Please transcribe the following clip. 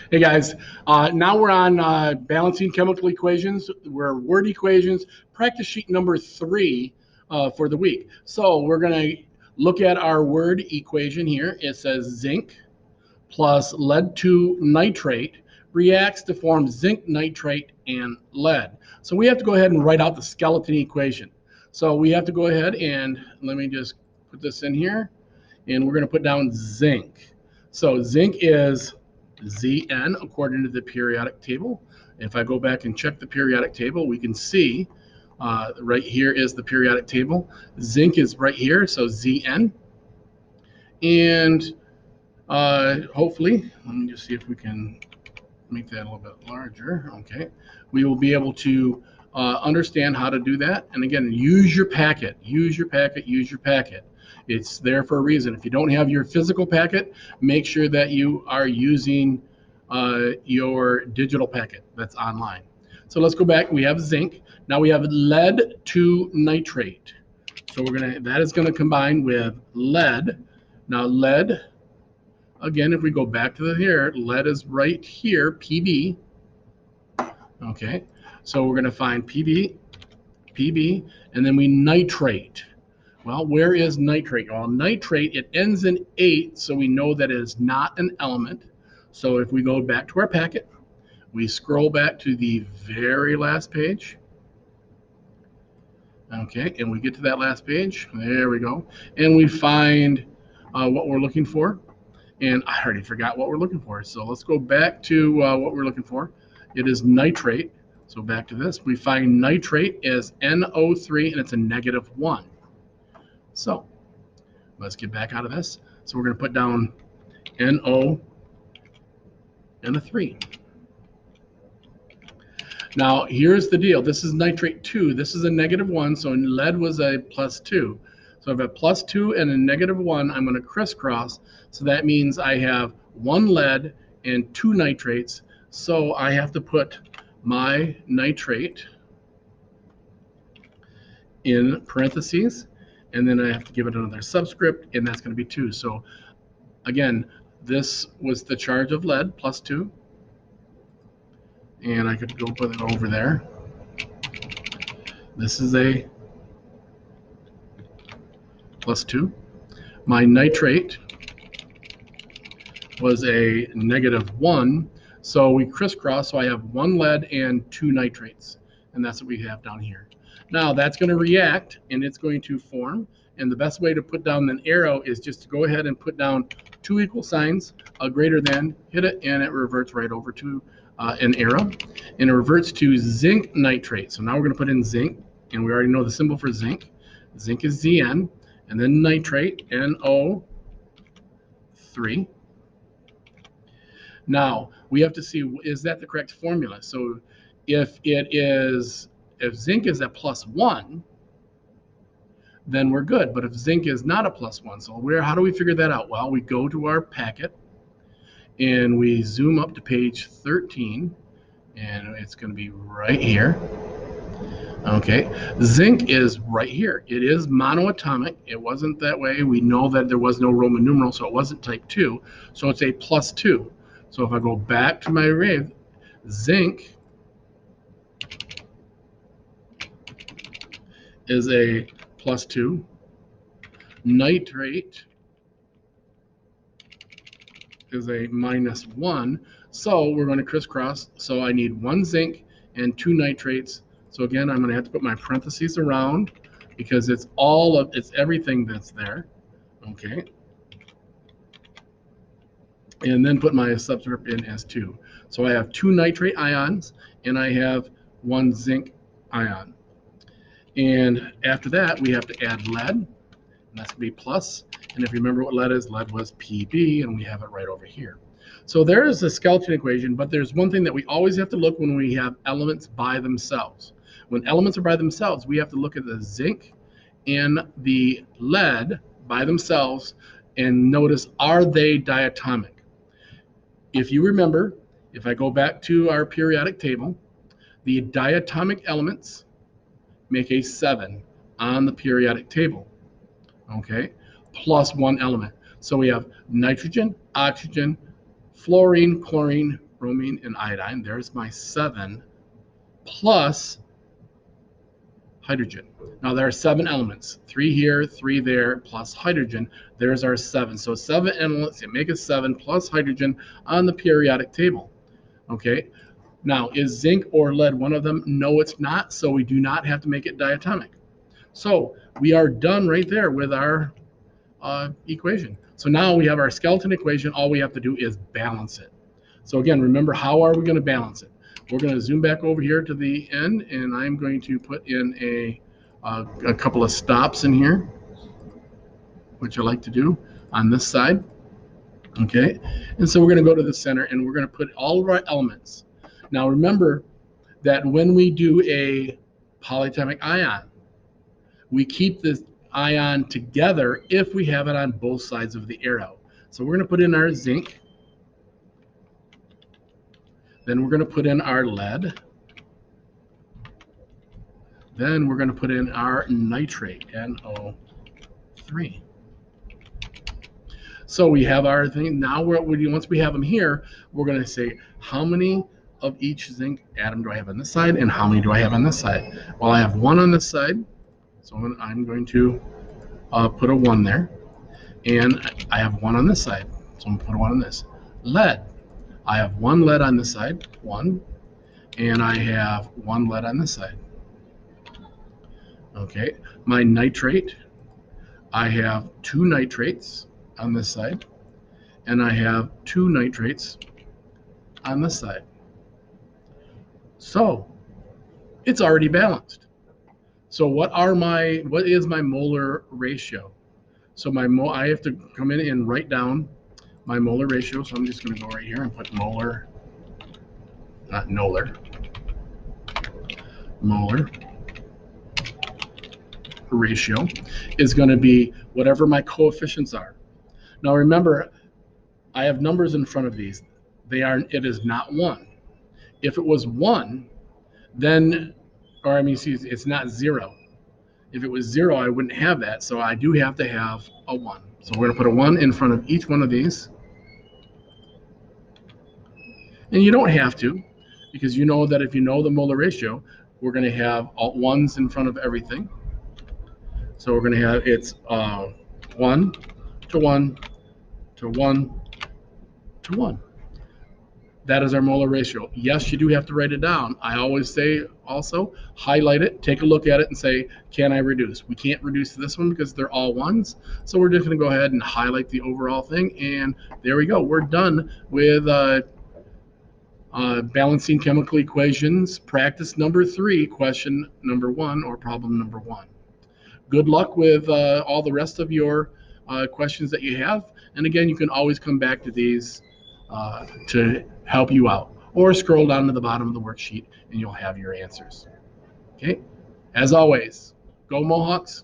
Hey guys, now we're on balancing chemical equations. We're word equations, practice sheet number 3 for the week. So we're going to look at our word equation here. It says zinc plus lead 2 nitrate reacts to form zinc nitrate and lead. So we have to go ahead and write out the skeleton equation. So we have to go ahead and let me just put this in here, and we're going to put down zinc. So zinc is Zn according to the periodic table. If I go back and check the periodic table, we can see right here is the periodic table. Zinc is right here, so Zn. And hopefully, let me just see if we can make that a little bit larger. Okay, we will be able to understand how to do that. And again, use your packet, use your packet, use your packet. It's there for a reason. If you don't have your physical packet, make sure that you are using your digital packet that's online. So let's go back. We have zinc. Now we have lead 2 nitrate. So that is gonna combine with lead. Now lead, again, if we go back to here, lead is right here, Pb. Okay, so we're gonna find Pb, and then we nitrate. Well, where is nitrate? Well, nitrate, it ends in 8, so we know that it is not an element. So if we go back to our packet, we scroll back to the very last page. Okay, and we get to that last page. There we go. And we find what we're looking for. And I already forgot what we're looking for. So let's go back to what we're looking for. It is nitrate. So back to this. We find nitrate as NO3, and it's a -1. So let's get back out of this. So we're going to put down NO and a 3. Now, here's the deal. This is nitrate 2. This is a -1, so lead was a +2. So if I have a +2 and a -1, I'm going to crisscross. So that means I have 1 lead and 2 nitrates. So I have to put my nitrate in parentheses, and then I have to give it another subscript, and that's going to be 2. So again, this was the charge of lead, +2. And I could go put it over there. This is a +2. My nitrate was a -1. So we crisscross, so I have 1 lead and 2 nitrates. And that's what we have down here. Now that's going to react, and it's going to form. And the best way to put down an arrow is just to go ahead and put down 2 equal signs, a greater than, hit it, and it reverts right over to an arrow. And it reverts to zinc nitrate. So now we're going to put in zinc, and we already know the symbol for zinc. Zinc is Zn, and then nitrate, NO3. Now, we have to see, is that the correct formula? So if zinc is a +1, then we're good. But if zinc is not a +1, so how do we figure that out? Well, we go to our packet, and we zoom up to page 13, and it's going to be right here. Okay, zinc is right here. It is monoatomic. It wasn't that way. We know that there was no Roman numeral, so it wasn't type 2. So it's a +2. So if I go back to my array, zinc is a +2. Nitrate is a -1. So we're going to crisscross. So I need 1 zinc and 2 nitrates. So again, I'm going to have to put my parentheses around because it's everything that's there. Okay. And then put my subscript in as 2. So I have 2 nitrate ions, and I have 1 zinc ion. And after that, we have to add lead, and that's going to be plus. And if you remember what lead was Pb, and we have it right over here. So there is a skeleton equation, but there's one thing that we always have to look when we have elements by themselves. When elements are by themselves, we have to look at the zinc and the lead by themselves and notice, are they diatomic? If you remember, if I go back to our periodic table, the diatomic elements make a 7 on the periodic table, okay, plus 1 element. So we have nitrogen, oxygen, fluorine, chlorine, bromine, and iodine. There's my 7 plus hydrogen. Now there are 7 elements, 3 here, 3 there, plus hydrogen. There's our 7. So 7 elements, it make a 7 plus hydrogen on the periodic table. Okay. Now, is zinc or lead one of them? No, it's not. So we do not have to make it diatomic. So we are done right there with our equation. So now we have our skeleton equation. All we have to do is balance it. So again, remember, how are we going to balance it? We're going to zoom back over here to the end, and I'm going to put in a couple of stops in here, which I like to do on this side. Okay, and so we're going to go to the center, and we're going to put all of our elements. Now remember that when we do a polyatomic ion, we keep this ion together if we have it on both sides of the arrow. So we're going to put in our zinc. Then we're going to put in our lead. Then we're going to put in our nitrate, NO3. So we have our thing. Now, once we have them here, we're going to say, how many of each zinc atom do I have on this side, and how many do I have on this side? Well, I have 1 on this side, so I'm going to put a 1 there. And I have 1 on this side, so I'm going to put a 1 on this. Lead. I have 1 lead on this side, 1, and I have 1 lead on this side. Okay, my nitrate, I have 2 nitrates on this side, and I have 2 nitrates on this side. So it's already balanced. So what is my molar ratio? So I have to come in and write down my molar ratio. So I'm just going to go right here and put molar, not nolar, molar ratio is going to be whatever my coefficients are. Now remember, I have numbers in front of these. It is not 1. If it was 1, then, it's not 0. If it was 0, I wouldn't have that. So I do have to have a 1. So we're going to put a 1 in front of each one of these. And you don't have to, because you know that if you know the molar ratio, we're going to have all 1s in front of everything. So we're going to have, it's 1 to 1 to 1 to 1. That is our molar ratio. Yes, you do have to write it down. I always say also, highlight it, take a look at it, and say, can I reduce? We can't reduce this one because they're all 1s. So we're just going to go ahead and highlight the overall thing. And there we go. We're done with balancing chemical equations, practice number 3, question number 1, or problem number 1. Good luck with all the rest of your questions that you have. And again, you can always come back to these to help you out, or scroll down to the bottom of the worksheet and you'll have your answers. Okay, as always, go Mohawks.